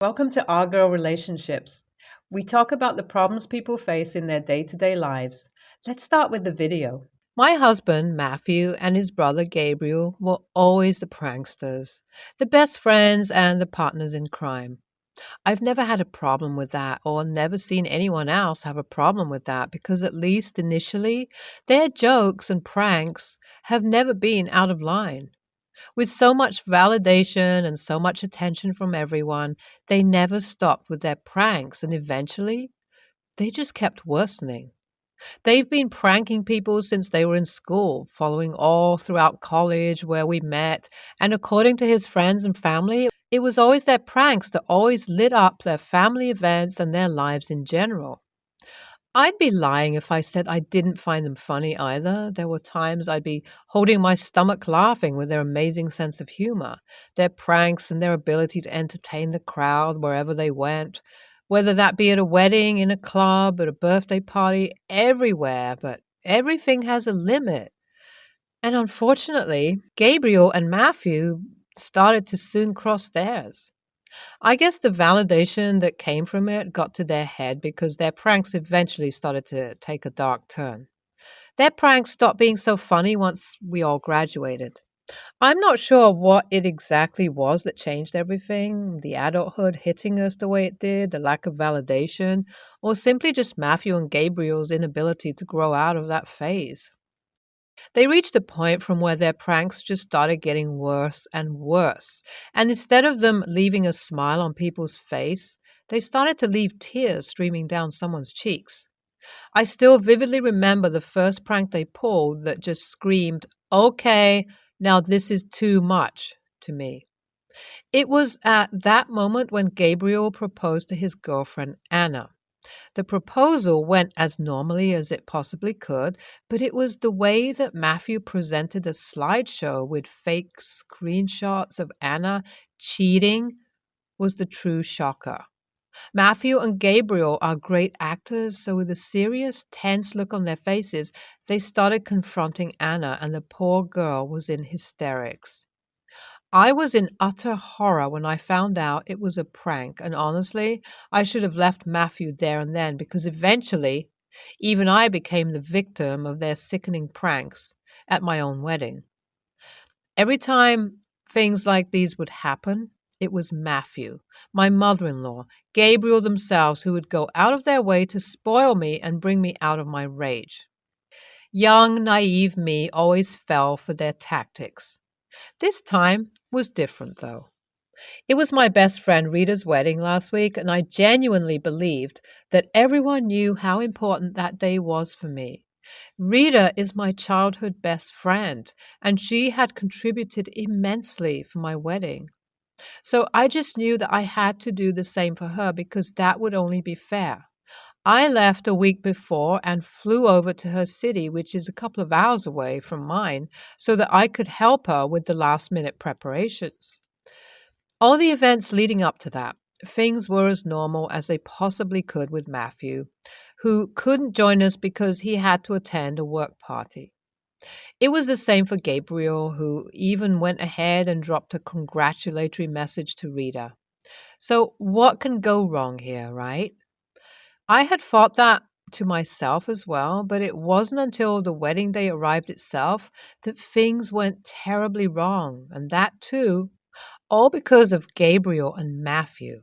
Welcome to Our Girl Relationships. We talk about the problems people face in their day to day lives. Let's start with the video. My husband, Matthew, and his brother, Gabriel, were always the pranksters, the best friends, and the partners in crime. I've never had a problem with that, or never seen anyone else have a problem with that, because at least initially, their jokes and pranks have never been out of line. With so much validation and so much attention from everyone, they never stopped with their pranks, and eventually they just kept worsening. They've been pranking people since they were in school, following all throughout college where we met, and according to his friends and family, it was always their pranks that always lit up their family events and their lives in general. I'd be lying if I said I didn't find them funny either. There were times I'd be holding my stomach laughing with their amazing sense of humor, their pranks, and their ability to entertain the crowd wherever they went, whether that be at a wedding, in a club, at a birthday party, everywhere. But everything has a limit. And unfortunately, Gabriel and Matthew started to soon cross theirs. I guess the validation that came from it got to their head because their pranks eventually started to take a dark turn. Their pranks stopped being so funny once we all graduated. I'm not sure what it exactly was that changed everything, the adulthood hitting us the way it did, the lack of validation, or simply just Matthew and Gabriel's inability to grow out of that phase. They reached a point from where their pranks just started getting worse and worse. And instead of them leaving a smile on people's face, they started to leave tears streaming down someone's cheeks. I still vividly remember the first prank they pulled that just screamed, "Okay, now this is too much," to me. It was at that moment when Gabriel proposed to his girlfriend, Anna. The proposal went as normally as it possibly could, but it was the way that Matthew presented a slideshow with fake screenshots of Anna cheating was the true shocker. Matthew and Gabriel are great actors, so with a serious, tense look on their faces, they started confronting Anna, and the poor girl was in hysterics. I was in utter horror when I found out it was a prank, and honestly, I should have left Matthew there and then because eventually, even I became the victim of their sickening pranks at my own wedding. Every time things like these would happen, it was Matthew, my mother in law, Gabriel themselves who would go out of their way to spoil me and bring me out of my rage. Young, naive me always fell for their tactics. This time was different, though. It was my best friend Rita's wedding last week, and I genuinely believed that everyone knew how important that day was for me. Rita is my childhood best friend, and she had contributed immensely for my wedding. So I just knew that I had to do the same for her because that would only be fair. I left a week before and flew over to her city, which is a couple of hours away from mine, so that I could help her with the last minute preparations. All the events leading up to that, things were as normal as they possibly could with Matthew, who couldn't join us because he had to attend a work party. It was the same for Gabriel, who even went ahead and dropped a congratulatory message to Rita. So, what can go wrong here, right? I had thought that to myself as well, but it wasn't until the wedding day arrived itself that things went terribly wrong, and that too, all because of Gabriel and Matthew.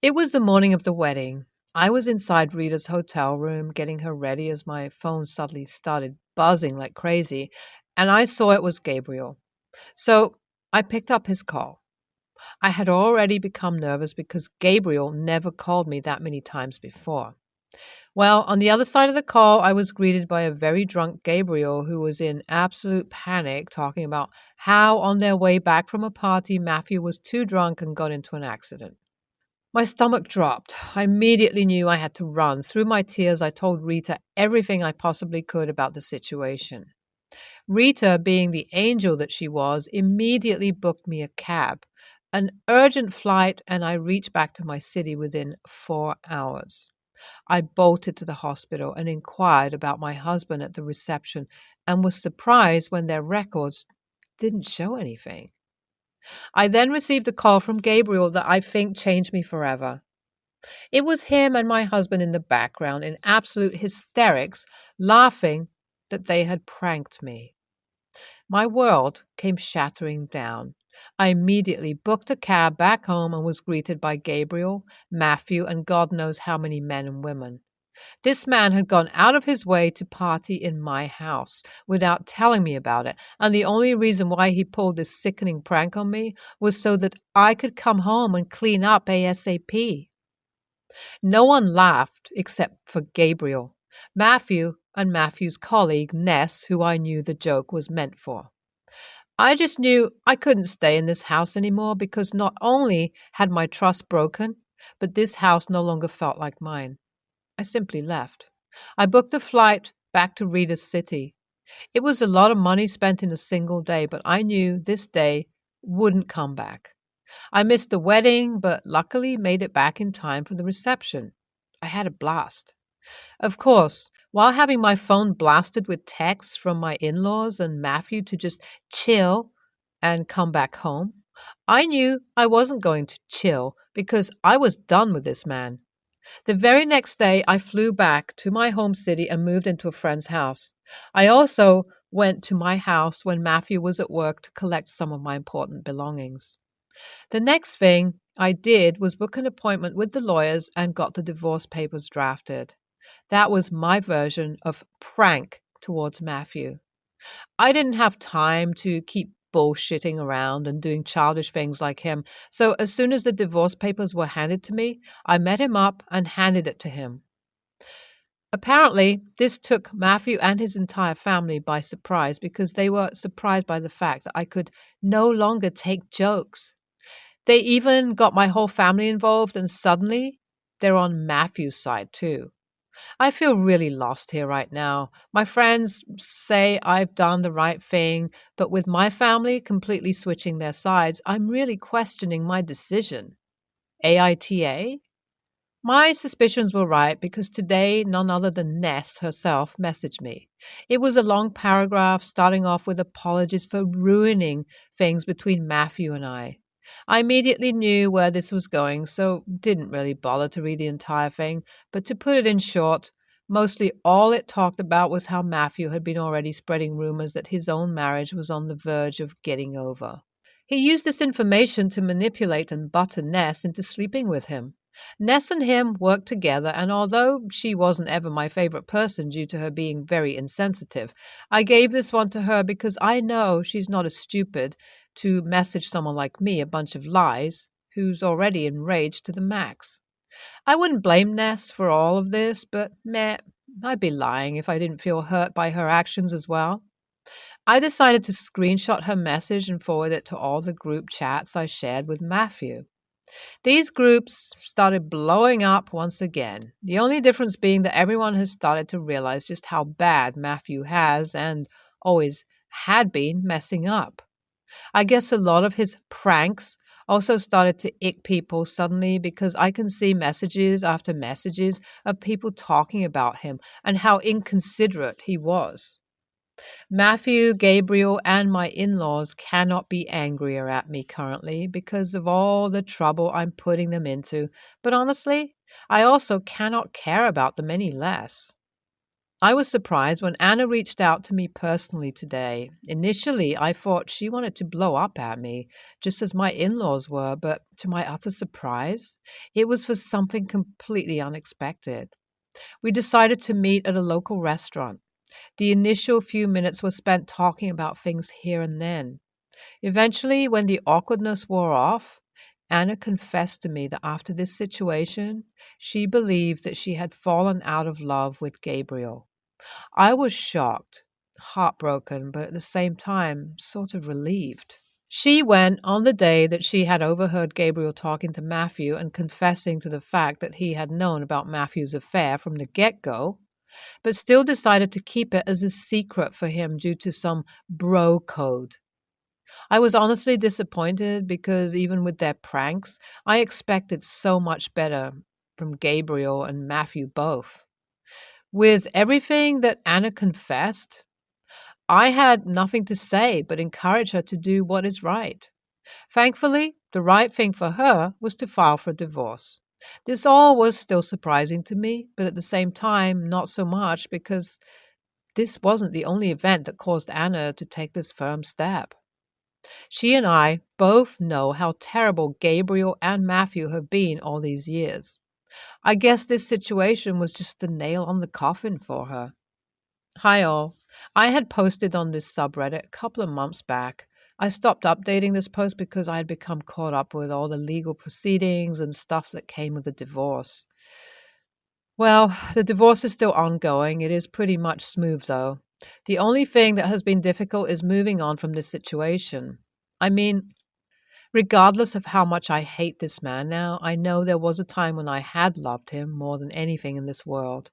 It was the morning of the wedding. I was inside Rita's hotel room getting her ready as my phone suddenly started buzzing like crazy, and I saw it was Gabriel. So I picked up his call. I had already become nervous because Gabriel never called me that many times before. Well, on the other side of the call, I was greeted by a very drunk Gabriel who was in absolute panic, talking about how on their way back from a party, Matthew was too drunk and got into an accident. My stomach dropped. I immediately knew I had to run. Through my tears, I told Rita everything I possibly could about the situation. Rita, being the angel that she was, immediately booked me a cab, an urgent flight, and I reached back to my city within 4 hours. I bolted to the hospital and inquired about my husband at the reception and was surprised when their records didn't show anything. I then received a call from Gabriel that I think changed me forever. It was him and my husband in the background in absolute hysterics, laughing that they had pranked me. My world came shattering down. I immediately booked a cab back home and was greeted by Gabriel, Matthew, and God knows how many men and women. This man had gone out of his way to party in my house without telling me about it, and the only reason why he pulled this sickening prank on me was so that I could come home and clean up ASAP. No one laughed except for Gabriel, Matthew, and Matthew's colleague, Ness, who I knew the joke was meant for. I just knew I couldn't stay in this house anymore because not only had my trust broken, but this house no longer felt like mine. I simply left. I booked a flight back to Reader's City. It was a lot of money spent in a single day, but I knew this day wouldn't come back. I missed the wedding, but luckily made it back in time for the reception. I had a blast. Of course, while having my phone blasted with texts from my in laws and Matthew to just chill and come back home, I knew I wasn't going to chill because I was done with this man. The very next day, I flew back to my home city and moved into a friend's house. I also went to my house when Matthew was at work to collect some of my important belongings. The next thing I did was book an appointment with the lawyers and got the divorce papers drafted. That was my version of prank towards Matthew. I didn't have time to keep bullshitting around and doing childish things like him, so as soon as the divorce papers were handed to me, I met him up and handed it to him. Apparently, this took Matthew and his entire family by surprise because they were surprised by the fact that I could no longer take jokes. They even got my whole family involved, and suddenly they're on Matthew's side too. I feel really lost here right now. My friends say I've done the right thing, but with my family completely switching their sides, I'm really questioning my decision. AITA? My suspicions were right because today none other than Ness herself messaged me. It was a long paragraph starting off with apologies for ruining things between Matthew and I. I immediately knew where this was going, so didn't really bother to read the entire thing, but to put it in short, mostly all it talked about was how Matthew had been already spreading rumors that his own marriage was on the verge of getting over. He used this information to manipulate and butter Ness into sleeping with him. Ness and him worked together, and although she wasn't ever my favorite person due to her being very insensitive, I gave this one to her because I know she's not as stupid to message someone like me a bunch of lies who's already enraged to the max. I wouldn't blame Ness for all of this, but meh, I'd be lying if I didn't feel hurt by her actions as well. I decided to screenshot her message and forward it to all the group chats I shared with Matthew. These groups started blowing up once again, the only difference being that everyone has started to realize just how bad Matthew has and always had been messing up. I guess a lot of his pranks also started to ick people suddenly because I can see messages after messages of people talking about him and how inconsiderate he was. Matthew, Gabriel, and my in laws cannot be angrier at me currently because of all the trouble I'm putting them into, but honestly, I also cannot care about them any less. I was surprised when Anna reached out to me personally today. Initially, I thought she wanted to blow up at me, just as my in laws were, but to my utter surprise, it was for something completely unexpected. We decided to meet at a local restaurant. The initial few minutes were spent talking about things here and then. Eventually, when the awkwardness wore off, Anna confessed to me that after this situation, she believed that she had fallen out of love with Gabriel. I was shocked, heartbroken, but at the same time, sort of relieved. She went on the day that she had overheard Gabriel talking to Matthew and confessing to the fact that he had known about Matthew's affair from the get-go, but still decided to keep it as a secret for him due to some bro code. I was honestly disappointed because even with their pranks, I expected so much better from Gabriel and Matthew both. With everything that Anna confessed, I had nothing to say but encourage her to do what is right. Thankfully, the right thing for her was to file for divorce. This all was still surprising to me, but at the same time, not so much because this wasn't the only event that caused Anna to take this firm step. She and I both know how terrible Gabriel and Matthew have been all these years. I guess this situation was just the nail on the coffin for her. Hi all. I had posted on this subreddit a couple of months back. I stopped updating this post because I had become caught up with all the legal proceedings and stuff that came with the divorce. Well, the divorce is still ongoing. It is pretty much smooth, though. The only thing that has been difficult is moving on from this situation. I mean, regardless of how much I hate this man now, I know there was a time when I had loved him more than anything in this world.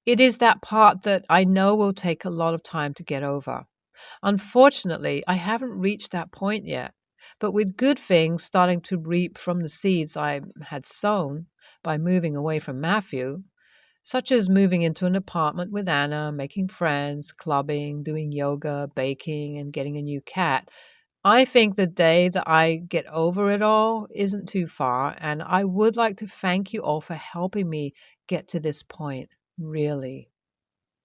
It is that part that I know will take a lot of time to get over. Unfortunately, I haven't reached that point yet. But with good things starting to reap from the seeds I had sown by moving away from Matthew, such as moving into an apartment with Anna, making friends, clubbing, doing yoga, baking, and getting a new cat, I think the day that I get over it all isn't too far, and I would like to thank you all for helping me get to this point, really.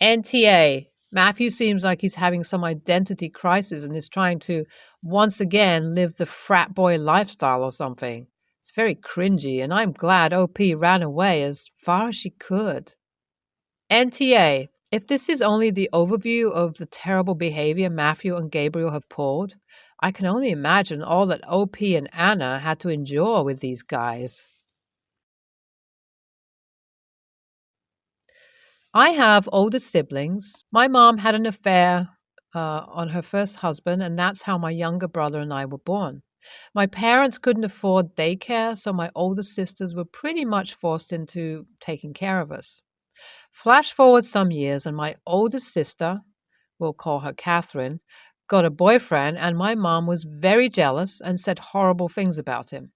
NTA. Matthew seems like he's having some identity crisis and is trying to once again live the frat boy lifestyle or something. It's very cringy, and I'm glad OP ran away as far as she could. NTA. If this is only the overview of the terrible behavior Matthew and Gabriel have pulled, I can only imagine all that OP and Anna had to endure with these guys. I have older siblings. My mom had an affair on her first husband, and that's how my younger brother and I were born. My parents couldn't afford daycare, so my older sisters were pretty much forced into taking care of us. Flash forward some years, and my oldest sister, we'll call her Catherine, got a boyfriend, and my mom was very jealous and said horrible things about him.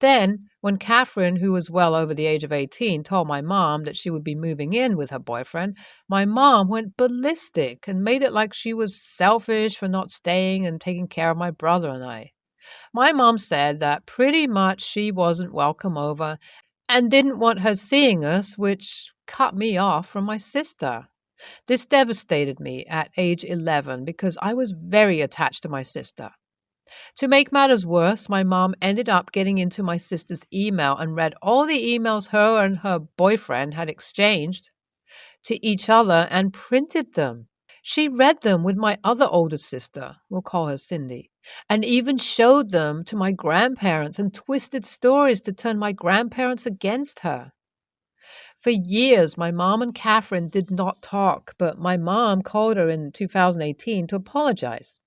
Then, when Catherine, who was well over the age of 18, told my mom that she would be moving in with her boyfriend, my mom went ballistic and made it like she was selfish for not staying and taking care of my brother and I. My mom said that pretty much she wasn't welcome over and didn't want her seeing us, which cut me off from my sister. This devastated me at age 11 because I was very attached to my sister. To make matters worse, my mom ended up getting into my sister's email and read all the emails her and her boyfriend had exchanged to each other and printed them. She read them with my other older sister, we'll call her Cindy, and even showed them to my grandparents and twisted stories to turn my grandparents against her. For years, my mom and Catherine did not talk, but my mom called her in 2018 to apologize.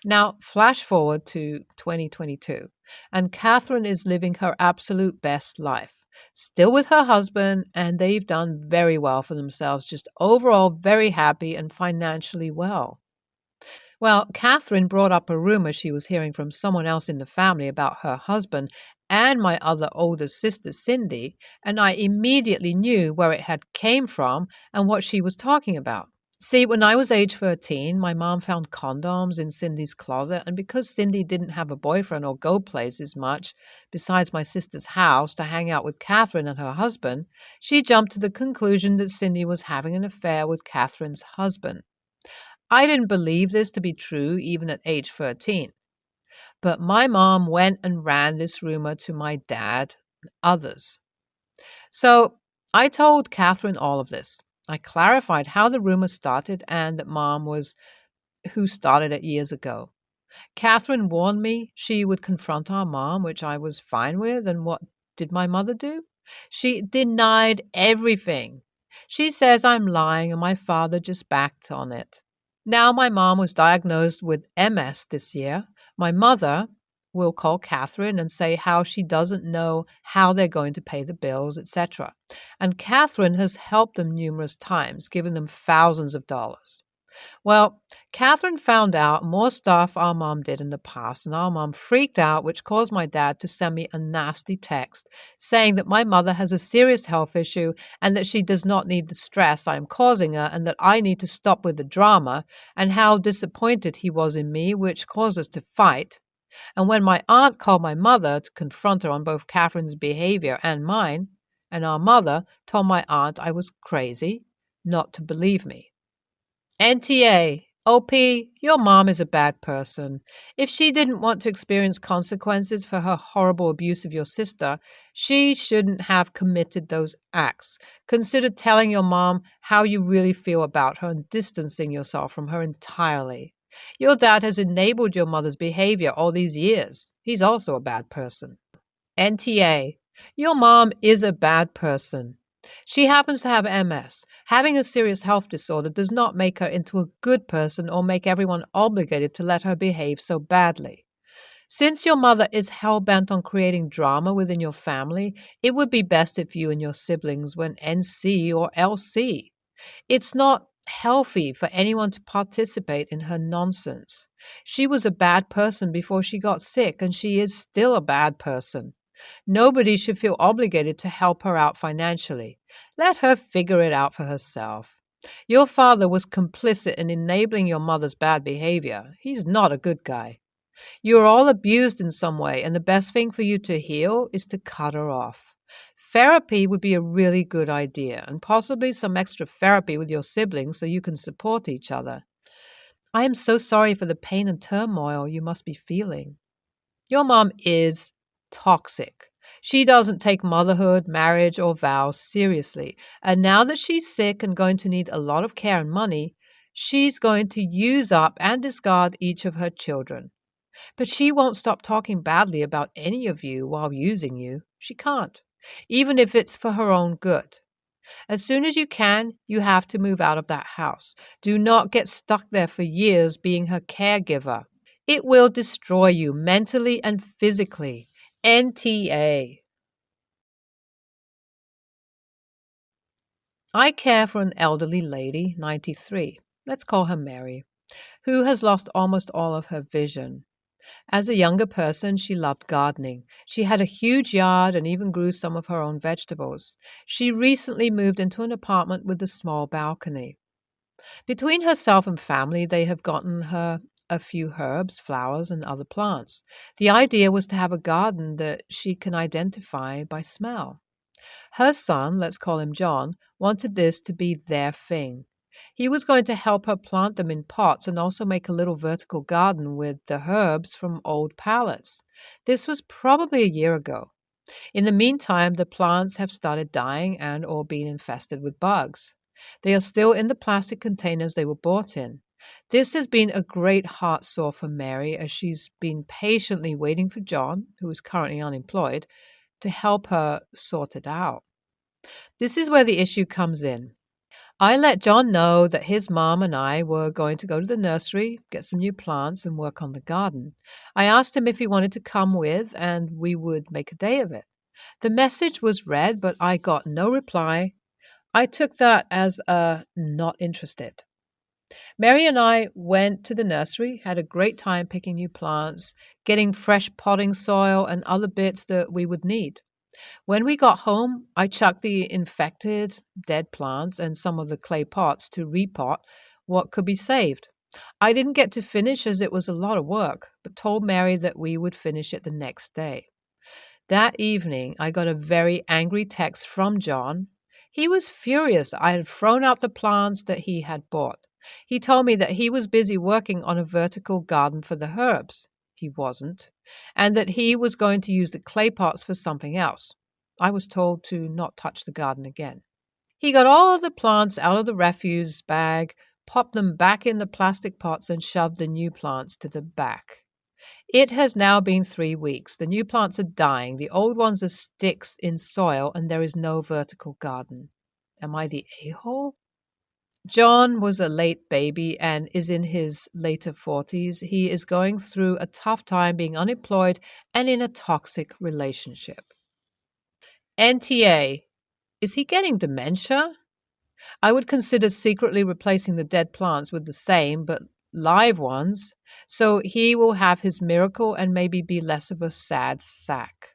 Now, flash forward to 2022, and Catherine is living her absolute best life, still with her husband, and they've done very well for themselves, just overall very happy and financially well. Well, Catherine brought up a rumor she was hearing from someone else in the family about her husband and my other older sister, Cindy, and I immediately knew where it had came from and what she was talking about. See, when I was age 13, my mom found condoms in Cindy's closet, and because Cindy didn't have a boyfriend or go places much besides my sister's house to hang out with Catherine and her husband, she jumped to the conclusion that Cindy was having an affair with Catherine's husband. I didn't believe this to be true even at age 13. But my mom went and ran this rumor to my dad and others. So I told Catherine all of this. I clarified how the rumor started and that Mom was who started it years ago. Catherine warned me she would confront our mom, which I was fine with, and what did my mother do? She denied everything. She says I'm lying and my father just backed on it. Now my mom was diagnosed with MS this year. My mother will call Catherine and say how she doesn't know how they're going to pay the bills, etc. And Catherine has helped them numerous times, giving them thousands of dollars. Well, Catherine found out more stuff our mom did in the past, and our mom freaked out, which caused my dad to send me a nasty text saying that my mother has a serious health issue and that she does not need the stress I am causing her and that I need to stop with the drama, and how disappointed he was in me, which caused us to fight. And when my aunt called my mother to confront her on both Catherine's behavior and mine, and our mother told my aunt I was crazy not to believe me. NTA, OP, your mom is a bad person. If she didn't want to experience consequences for her horrible abuse of your sister, she shouldn't have committed those acts. Consider telling your mom how you really feel about her and distancing yourself from her entirely. Your dad has enabled your mother's behavior all these years. He's also a bad person. NTA, your mom is a bad person. She happens to have MS. Having a serious health disorder does not make her into a good person or make everyone obligated to let her behave so badly. Since your mother is hell-bent on creating drama within your family, it would be best if you and your siblings went NC or LC. It's not healthy for anyone to participate in her nonsense. She was a bad person before she got sick, and she is still a bad person. Nobody should feel obligated to help her out financially. Let her figure it out for herself. Your father was complicit in enabling your mother's bad behavior. He's not a good guy. You're all abused in some way, and the best thing for you to heal is to cut her off. Therapy would be a really good idea, and possibly some extra therapy with your siblings so you can support each other. I am so sorry for the pain and turmoil you must be feeling. Your mom is toxic. She doesn't take motherhood, marriage, or vows seriously. And now that she's sick and going to need a lot of care and money, she's going to use up and discard each of her children. But she won't stop talking badly about any of you while using you. She can't, even if it's for her own good. As soon as you can, you have to move out of that house. Do not get stuck there for years being her caregiver. It will destroy you mentally and physically. NTA. I care for an elderly lady, 93, let's call her Mary, who has lost almost all of her vision. As a younger person, she loved gardening. She had a huge yard and even grew some of her own vegetables. She recently moved into an apartment with a small balcony. Between herself and family, they have gotten her a few herbs, flowers, and other plants. The idea was to have a garden that she can identify by smell. Her son, let's call him John, wanted this to be their thing. He was going to help her plant them in pots and also make a little vertical garden with the herbs from old pallets. This was probably a year ago. In the meantime, the plants have started dying and or being infested with bugs. They are still in the plastic containers they were bought in. This has been a great heart sore for Mary as she's been patiently waiting for John, who is currently unemployed, to help her sort it out. This is where the issue comes in. I let John know that his mom and I were going to go to the nursery, get some new plants, and work on the garden. I asked him if he wanted to come with, and we would make a day of it. The message was read, but I got no reply. I took that as a not interested. Mary and I went to the nursery, had a great time picking new plants, getting fresh potting soil, and other bits that we would need. When we got home, I chucked the infected, dead plants and some of the clay pots to repot what could be saved. I didn't get to finish as it was a lot of work, but told Mary that we would finish it the next day. That evening, I got a very angry text from John. He was furious that I had thrown out the plants that he had bought. He told me that he was busy working on a vertical garden for the herbs. He wasn't, and that he was going to use the clay pots for something else. I was told to not touch the garden again. He got all the plants out of the refuse bag, popped them back in the plastic pots, and shoved the new plants to the back. It has now been 3 weeks. The new plants are dying. The old ones are sticks in soil, and there is no vertical garden. Am I the a-hole? John was a late baby and is in his later 40s. He is going through a tough time being unemployed and in a toxic relationship. NTA. Is he getting dementia? I would consider secretly replacing the dead plants with the same, but live ones, so he will have his miracle and maybe be less of a sad sack.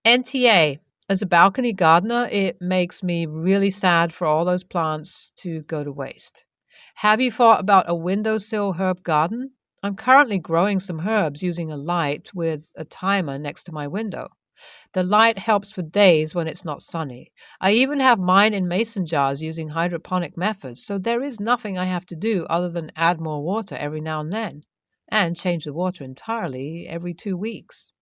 NTA. As a balcony gardener, it makes me really sad for all those plants to go to waste. Have you thought about a windowsill herb garden? I'm currently growing some herbs using a light with a timer next to my window. The light helps for days when it's not sunny. I even have mine in mason jars using hydroponic methods, so there is nothing I have to do other than add more water every now and then, and change the water entirely every 2 weeks.